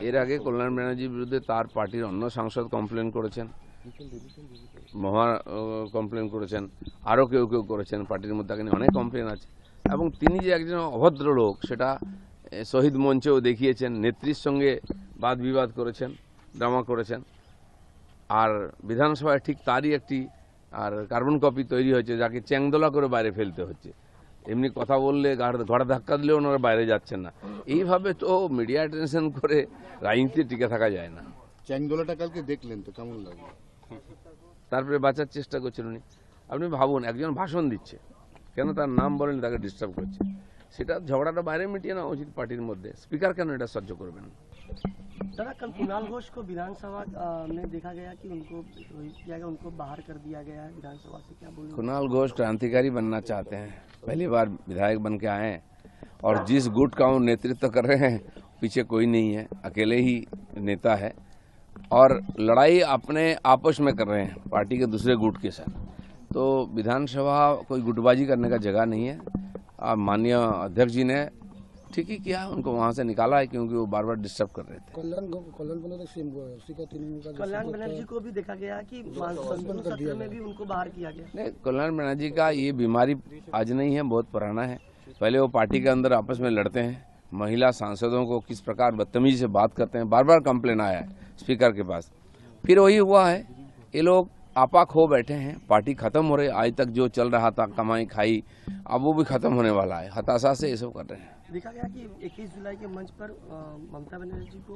এর আগে কল্যাণ ব্যানার্জির বিরুদ্ধে তার পার্টির অন্য সাংসদ কমপ্লেন করেছেন, মহা কমপ্লেন করেছেন, আরও কেউ কেউ করেছেন, পার্টির মধ্যে এখানে অনেক কমপ্লেন আছে। এবং তিনি যে একজন অভদ্র লোক সেটা শহীদ মঞ্চেও দেখিয়েছেন, নেত্রীর সঙ্গে বাদ বিবাদ করেছেন, ড্রামা করেছেন। আর বিধানসভায় ঠিক তারই একটি আর কার্বন কপি তৈরি হয়েছে, যাকে চ্যাংদোলা করে বাইরে ফেলতে হচ্ছে। এমনি কথা বললে ঘাড় ধাক্কা দিলেও ওনারা বাইরে যাচ্ছেন না। এইভাবে তো মিডিয়া টেনশন করে রাজনীতি টিকে থাকা যায় না। চ্যাংদোলাটা কালকে দেখলেন তো কেমন লাগলো? তারপরে বাঁচার চেষ্টা করছেন উনি। আপনি ভাবুন, একজন ভাষণ দিচ্ছে, কেন তার নাম বলেন, তাকে ডিস্টার্ব করছে। সেটা ঝগড়াটা বাইরে মিটিয়ে নেওয়া উচিত পার্টির মধ্যে। স্পিকার কেন এটা সহ্য করবেন? दादा कल कुणाल घोष को विधानसभा में देखा गया कि उनको किया गया, उनको बाहर कर दिया गया है विधानसभा से, क्या बोलेंगे? कुणाल घोष क्रांतिकारी बनना चाहते हैं, पहली बार विधायक बन के आए हैं और जिस गुट का वो नेतृत्व कर रहे हैं पीछे कोई नहीं है, अकेले ही नेता है और लड़ाई अपने आपस में कर रहे हैं पार्टी के दूसरे गुट के साथ। तो विधानसभा कोई गुटबाजी करने का जगह नहीं है। माननीय अध्यक्ष जी ने ठीक ही किया, उनको वहां से निकाला है क्योंकि वो बार बार डिस्टर्ब कर रहे थे। कल्याण बनर्जी को भी देखा गया कि मानसून सत्र में भी उनको बाहर किया गया। नहीं, कल्याण बनर्जी का ये बीमारी आज नहीं है, बहुत पुराना है। पहले वो पार्टी के अंदर आपस में लड़ते हैं, महिला सांसदों को किस प्रकार बदतमीजी से बात करते हैं, बार बार कंप्लेन आया है स्पीकर के पास। फिर वही हुआ है, ये लोग आपा खो बैठे हैं, पार्टी खत्म हो रही। आज तक जो चल रहा था कमाई खाई, अब वो भी खत्म होने वाला है। हताशा से ये सब कर रहे हैं। देखा गया कि 21 जुलाई के मंच पर ममता बनर्जी को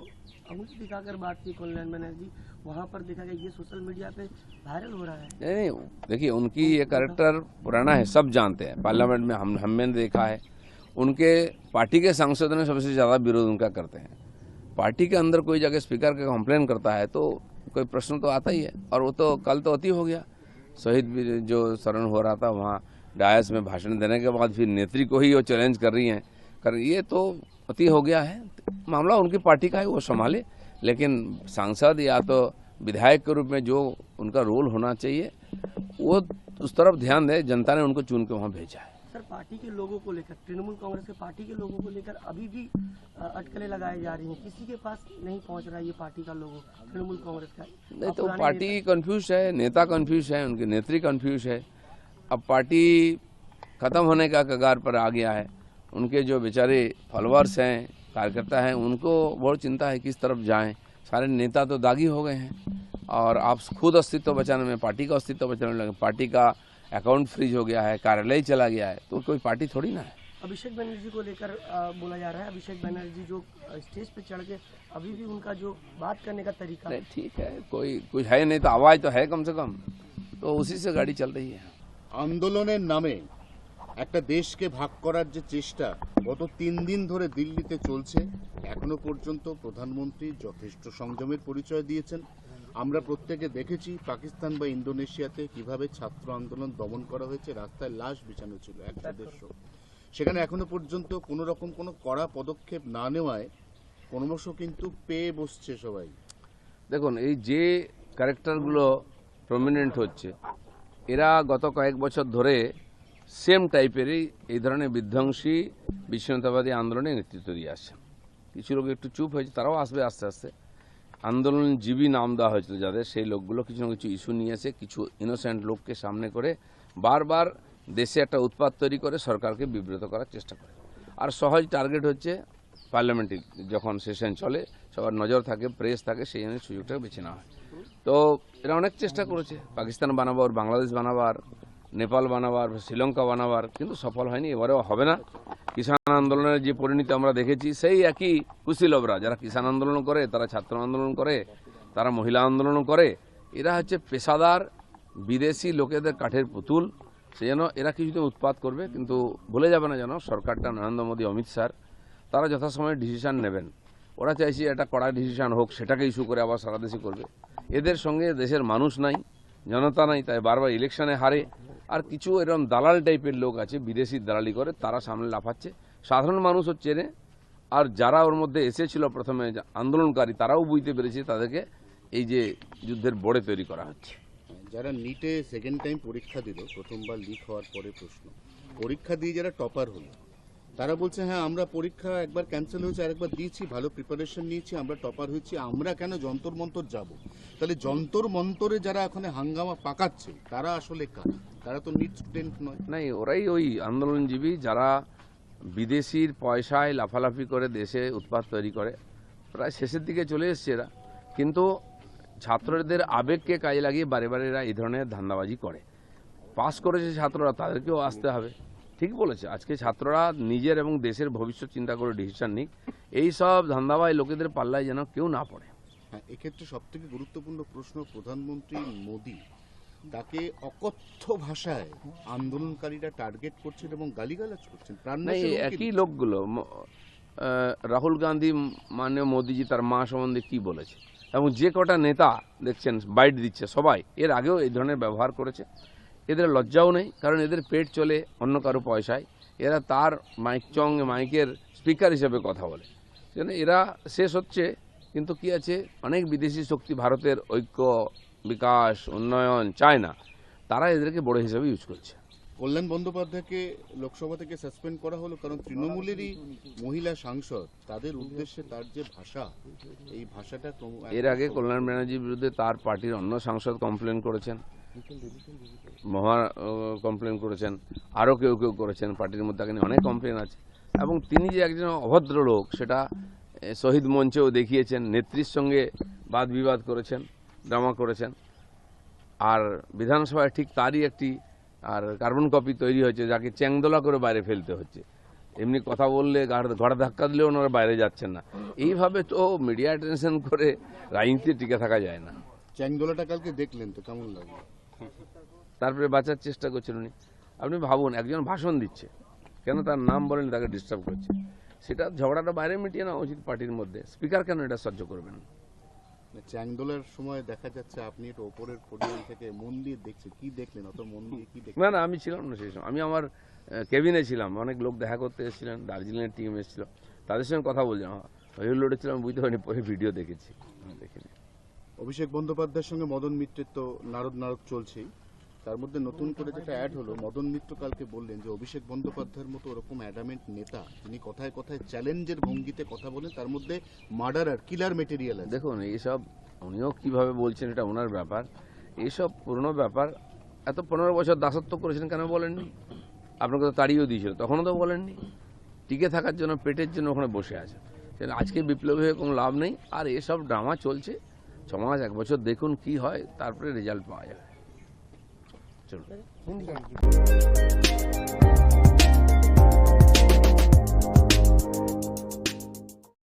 अंगूठी दिखाकर बात की कल्याण बनर्जी, वहां पर देखा गया, ये सोशल मीडिया पे वायरल हो रहा है। नहीं, देखिए उनकी ये कैरेक्टर पुराना है, सब जानते हैं। पार्लियामेंट में हमने देखा है, उनके पार्टी के सांसदों ने सबसे ज्यादा विरोध उनका करते हैं। पार्टी के अंदर कोई जाके स्पीकर का कंप्लेन करता है तो कोई प्रश्न तो आता ही है। और वो तो कल तो अति हो गया, शहीद जो शरण हो रहा था वहाँ डायस में भाषण देने के बाद फिर नेत्री को ही वो चैलेंज कर रही हैं, ये तो अति हो गया है। मामला उनकी पार्टी का है, वो संभाले, लेकिन सांसद या तो विधायक के रूप में जो उनका रोल होना चाहिए वो उस तरफ ध्यान दे। जनता ने उनको चुन के वहाँ भेजा है। सर, पार्टी के लोगों को लेकर, तृणमूल कांग्रेस के पार्टी के लोगों को लेकर अभी भी अटकलें लगाई जा रही हैं, किसी के पास नहीं पहुंच रहा है ये पार्टी का लोगो, तृणमूल कांग्रेस का। नहीं तो पार्टी कंफ्यूज है, नेता कंफ्यूज है, उनकी नेत्री कंफ्यूज है। अब पार्टी खत्म होने का कगार पर आ गया है। उनके जो बेचारे फॉलोअर्स हैं, कार्यकर्ता हैं, उनको बहुत चिंता है किस तरफ जाएं। सारे नेता तो दागी हो गए हैं और आप खुद अस्तित्व बचाने में, पार्टी का अस्तित्व बचाने में लगे। पार्टी का अकाउंट फ्रीज हो गया है, कार्यालय चला गया है, तो कोई पार्टी थोड़ी ना है। अभिषेक बनर्जी को लेकर बोला जा रहा है, अभिषेक बनर्जी जो स्टेज पे चढ़ के अभी भी उनका जो बात करने का तरीका, नहीं ठीक है, कोई कुछ है नहीं तो आवाज तो है कम से कम, तो उसी से गाड़ी चल रही है। আন্দোলনের নামে একটা দেশকে ভাগ করার যে চেষ্টা গত 3 দিন ধরে দিল্লিতে চলছে, এখনো পর্যন্ত প্রধানমন্ত্রী যথেষ্ট সংযমের পরিচয় দিয়েছেন। আমরা প্রত্যেকে দেখেছি পাকিস্তান বা ইন্দোনেশিয়াতে কিভাবে ছাত্র আন্দোলন দমন করা হয়েছে, রাস্তায় লাশ বিছানো ছিল 100-150। সেখানে এখনো পর্যন্ত কোনো রকম কোনো কড়া পদক্ষেপ না নেওয়ায় ক্রমশ কিন্তু পেয়ে বসছে সবাই। দেখুন, এই যে ক্যারেক্টারগুলো প্রমিনেন্ট হচ্ছে, এরা গত কয়েক বছর ধরে সেম টাইপেরই এই ধরনের বিধ্বংসী বিচ্ছিন্নতাবাদী আন্দোলনে নেতৃত্ব দিয়ে আসছেন। কিছু লোক একটু চুপ হয়েছে, তারাও আসবে আস্তে আস্তে। আন্দোলনজীবী নাম দেওয়া হয়েছিল যাদের, সেই লোকগুলো কিছু না কিছু ইস্যু নিয়ে এসে কিছু ইনোসেন্ট লোককে সামনে করে বারবার দেশে একটা উৎপাত তৈরি করে সরকারকে বিব্রত করার চেষ্টা করে। আর সহজ টার্গেট হচ্ছে পার্লামেন্টে যখন সেশন চলে, সবার নজর থাকে, প্রেস থাকে, সেই জন্য সুযোগটা বেছে নেওয়া হয়। তো এরা অনেক চেষ্টা করেছে পাকিস্তান বানাবার, বাংলাদেশ বানাবার, নেপাল বানাবার, শ্রীলঙ্কা বানাবার, কিন্তু সফল হয়নি, এবারেও হবে না। কিষাণ আন্দোলনের যে পরিণতি আমরা দেখেছি, সেই একই কুশীলবরা যারা কিষাণ আন্দোলন করে, তারা ছাত্র আন্দোলন করে, তারা মহিলা আন্দোলন করে, এরা হচ্ছে পেশাদার বিদেশি লোকেদের কাঠের পুতুল। সেই জন্য এরা কিছুদিন উৎপাত করবে, কিন্তু ভুলে যাবে না যেন সরকারটা, নরেন্দ্র মোদী, অমিত শাহ, তারা যথাসময়ে ডিসিশন নেবেন। ওরা চাইছে একটা কড়া ডিসিশন হোক, সেটাকে ইস্যু করে আবার সারা দেশে করবে। এদের সঙ্গে দেশের মানুষ নাই, জনতা নাই, তাই বারবার ইলেকশনে হারে। আর কিছু এরকম দালাল টাইপের লোক আছে, বিদেশি দালালি করে, তারা সামনে লাফাচ্ছে। সাধারণ মানুষও চেনে, আর যারা ওর মধ্যে এসেছিল প্রথমে আন্দোলনকারী, তারাও বুঝতে পেরেছে তাদেরকে এই যে যুদ্ধের বড়ে তৈরি করা হচ্ছে। যারা নিটে সেকেন্ড টাইম পরীক্ষা দিল, প্রথমবার লিক হওয়ার পরে প্রশ্ন পরীক্ষা দিয়ে যারা টপার হলো, তারা বলছে হ্যাঁ আমরা পরীক্ষা একবার ক্যান্সেল হয়েছে আরেকবার দিয়েছি, ভালো প্রিপারেশন নিয়েছি, আমরা টপার হয়েছি, আমরা কেন যন্তর মন্তর যাব? তাহলে যন্তর মন্তরে যারা ওখানে হাঙ্গামা পাকাচ্ছে তারা আসলে কারা? তারা তো নিট স্টুডেন্ট নয়। নাই, ওরাই ওই আন্দোলনজীবী যারা বিদেশির পয়সায় লাফালাফি করে দেশে উৎপাত তৈরি করে। প্রায় শেষের দিকে চলে এসছে এরা, কিন্তু ছাত্রদের আবেগকে কাজে লাগিয়ে বারে বারে এরা এই ধরনের ধান্দাবাজি করে। পাস করেছে ছাত্ররা, তাদেরকেও আসতে হবে। ঠিক বলেছে, আজকে ছাত্ররা নিজের এবং দেশের ভবিষ্যৎ চিন্তা করে ডিসিশন নিক, এই সব ধান্দাবাজ লোকেদের পাল্লায় যেন কেউ না পড়ে। হ্যাঁ, এক্ষেত্রে সব থেকে গুরুত্বপূর্ণ প্রশ্ন, প্রধানমন্ত্রী মোদী তাকে অকথ্য ভাষায় আন্দোলনকারীরা টার্গেট করছেন এবং গালিগালাজ করছেন। না, প্রাণনাশের এই হুমকি একই দিচ্ছেন। লোকগুলো রাহুল গান্ধী মাননীয় মোদিজি তার মা সম্বন্ধে কি বলেছে, এবং যে কটা নেতা দেখছেন বাইট দিচ্ছে সবাই এর আগেও এই ধরনের ব্যবহার করেছে। এদের লজ্জাও নেই, কারণ এদের পেট চলে অন্য কারো পয়সায়। এরা তার মাইকের স্পিকার হিসেবে কথা বলে। সেজন্য এরা শেষ হচ্ছে, কিন্তু কি আছে, অনেক বিদেশি শক্তি ভারতের ঐক্য, বিকাশ, উন্নয়ন চায় না, তারা এদেরকে বড় হিসেবে ইউজ করছে। কল্যাণ বন্দ্যোপাধ্যায়কে লোকসভা থেকে সাসপেন্ড করা হলো কারণ তৃণমূলেরই মহিলা সাংসদ, তাদের উদ্দেশ্যে তার যে ভাষা, এই ভাষাটা এর আগে কল্যাণ ব্যানার্জির বিরুদ্ধে তার পার্টির অন্য সাংসদ কমপ্লেন করেছেন, মহা কমপ্লেন করেছেন, আরও কেউ কেউ করেছেন, পার্টির মধ্যে এখানে অনেক কমপ্লেন আছে। এবং তিনি যে একজন অভদ্র লোক সেটা শহীদ মঞ্চেও দেখিয়েছেন, নেত্রীর সঙ্গে বাদ বিবাদ করেছেন, ড্রামা করেছেন। আর বিধানসভায় ঠিক তারই একটি আর কার্বন কপি তৈরি হয়েছে, যাকে চ্যাংদোলা করে বাইরে ফেলতে হচ্ছে। এমনি কথা বললে ঘাড়ে ধাক্কা দিলেও ওনারা বাইরে যাচ্ছেন না। এইভাবে তো মিডিয়া অ্যাটেনশন করে রাজনীতিতে টিকে থাকা যায় না। চ্যাংদোলাটা কালকে দেখলেন তো কেমন লাগলো? তারপরে বাঁচার চেষ্টা করছেন উনি। আপনি ভাবুন, একজন ভাষণ দিচ্ছে, কেন তার নাম বলেন, তাকে ডিস্টার্ব করছে। সেটা ঝগড়াটা বাইরে মিটিয়ে নেওয়া উচিত পার্টির মধ্যে। স্পিকার কেন এটা সহ্য করবেন? চ্যাংদোলার সময় দেখা যাচ্ছে আপনি একটু ওপরের পোডিয়াম থেকে মন দিয়ে দেখছেন, কি দেখলেন? অত মন দিয়ে কি দেখলেন? না না, আমি ছিলাম না সেই সময়, আমি আমার কেবিনে ছিলাম। অনেক লোক দেখা করতে এসেছিলেন, দার্জিলিংয়ের টিম এসেছিল, তাদের সঙ্গে কথা বলছিলাম। হইল লড়েছিলাম, বুঝতে পারিনি, পরে ভিডিও দেখেছি, দেখিনি। অভিষেক বন্দ্যোপাধ্যায়ের সঙ্গে মদন মিত্রের তো নারদ চলছেই, তার মধ্যে নতুন করে যেটা অ্যাড হলো, মদন মিত্র কালকে বললেন যে অভিষেক বন্দ্যোপাধ্যায়ের মতো ওরকম অ্যাডামেন্ট নেতা, যিনি কথায় কথায় চ্যালেঞ্জের ভঙ্গিতে কথা বলেন, তার মধ্যে মার্ডারার, কিলার মেটেরিয়াল আছে। দেখুন, এইসব উনিও কীভাবে বলছেন এটা ওনার ব্যাপার। এইসব পুরনো ব্যাপার। এত 15 বছর দাসত্ব করেছেন, কেন বলেননি? আপনাকে তো তাড়িয়েও দিয়েছিল, তখনও তো বলেননি। টিকে থাকার জন্য, পেটের জন্য ওখানে বসে আছে। আজকে বিপ্লবী হয়ে কোনো লাভ নেই। আর এসব ড্রামা চলছে 6 মাস 1 বছর, দেখুন কি হয়, তারপরে রেজাল্ট পাওয়া যাবে। চলুন।